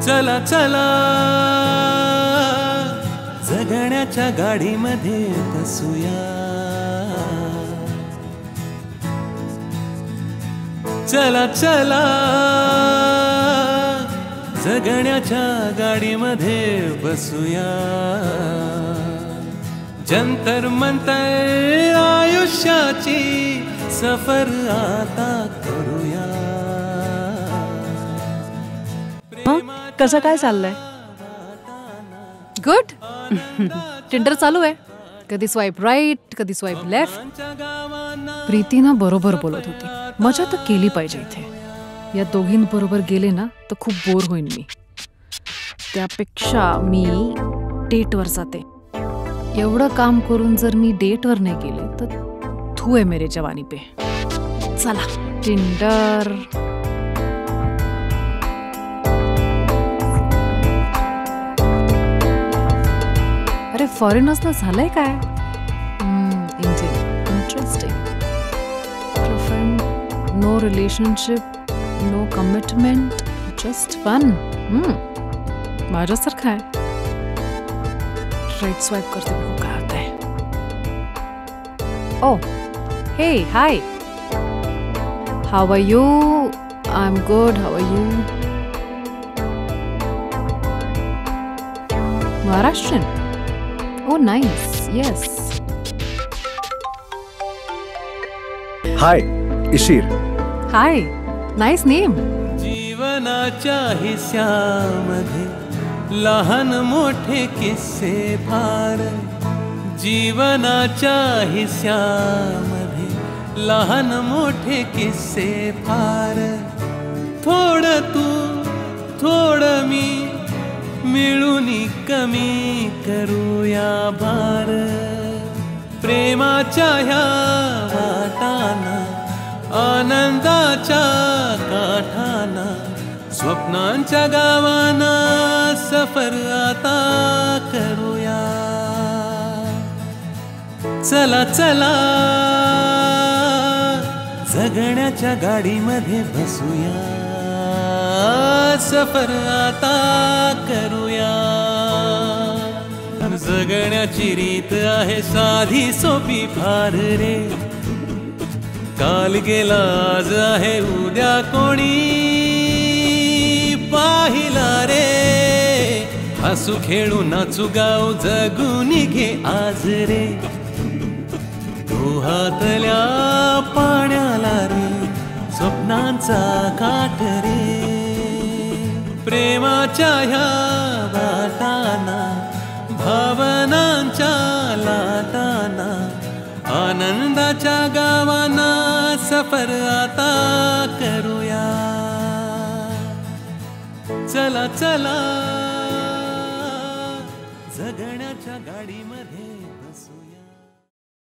चला चला जगण्याच्या गाडीमध्ये बसूया, चला चला जगण्याच्या गाडीमध्ये बसूया, जंतर मंतर आयुष्याची सफर आता करूया. कसं काय चाललंय? गुड. टिंडर चालू आहे. कधी स्वाईप राईट, कधी स्वाईप लेफ्ट. प्रीती ना बरोबर बोलत होती, मजा तर केली पाहिजे इथे. या दोघींबरोबर गेले ना तर खूप बोर होईन मी. त्यापेक्षा मी डेटवर जाते. एवढं काम करून जर मी डेटवर नाही गेले तर थू आहे मेरे जवानी पे. चला टिंडर. अरे फॉरेनर्सना झालंय काय? Interesting. No relationship, no commitment, just fun. माझ्यासारखं आहे. राईट स्वाईप करते बघू काय होतंय. Oh hey hi, how are you? I am good. How are you? Maharashtrian. Oh, nice. Yes. Hi, Ishir. Hi. Nice name. जीवनाच्या हिस्सामध्ये लहान मोठे किस्से फार. जीवनाच्या हिस्सामध्ये लहान मोठे किस्से फार. थोडं तू थोडं मी मिळून कमी करूया भार. प्रेमाच्या ह्या वाटाना आनंदाच्या काठाना स्वप्नांच्या गावाना सफर आता करूया. चला चला जगण्याच्या गाडीमध्ये बसूया, सफर आता करूया. जगण्याची रीत आहे साधी सोपी फार रे. काल गेला आज आहे उद्या कोणी पाहिला रे. हसू खेळू नाचू गाऊ जगून घे आज रे. डोहातल्या पाण्याला रे स्वप्नांचा काठ रे. प्रेमाच्या ह्या वाटाना भावनांच्या लाटाना आनंदाच्या गावाना सफर आता करूया. चला चला जगण्याच्या गाडीमध्ये